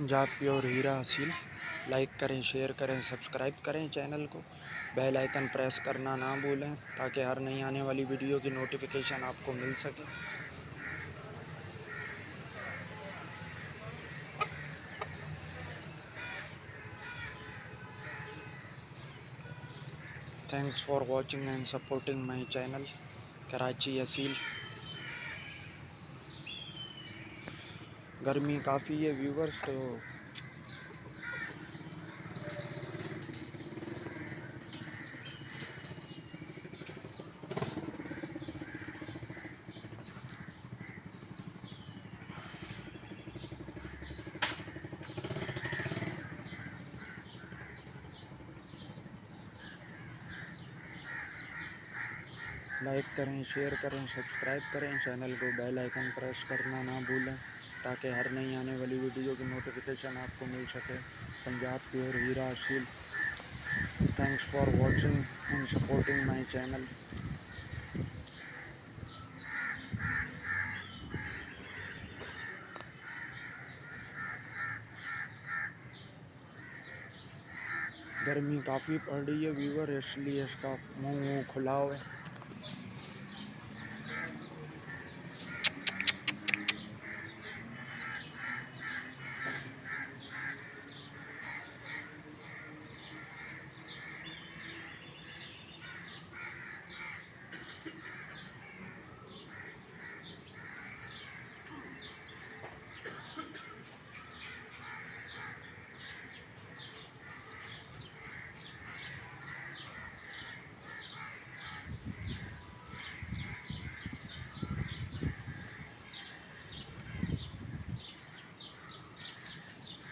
Punjab pure हीरा हसील। Like करें, share करें, सब्सक्राइब करें चैनल को। बेल आइकन प्रेस करना ना भूलें ताकि हर नई आने वाली वीडियो की नोटिफिकेशन आपको मिल सके। Thanks for watching and supporting my channel. Karachi हसील। गर्मी काफ़ी है व्यूवर्स, तो लाइक करें, शेयर करें, सब्सक्राइब करें चैनल को। बेल आइकन प्रेस करना ना भूलें ताकि हर नई आने वाली वीडियो की नोटिफिकेशन आपको मिल सके। पंजाब प्योर हीरा हसील। Thanks for watching and supporting my channel. गर्मी काफ़ी पड़ रही है व्यूवर, इसलिए इसका मुंह खुला हुआ है।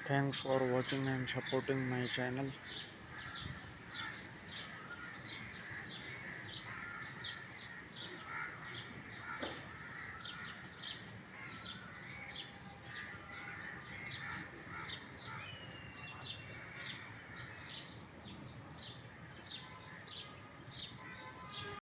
Thanks for watching and supporting my channel.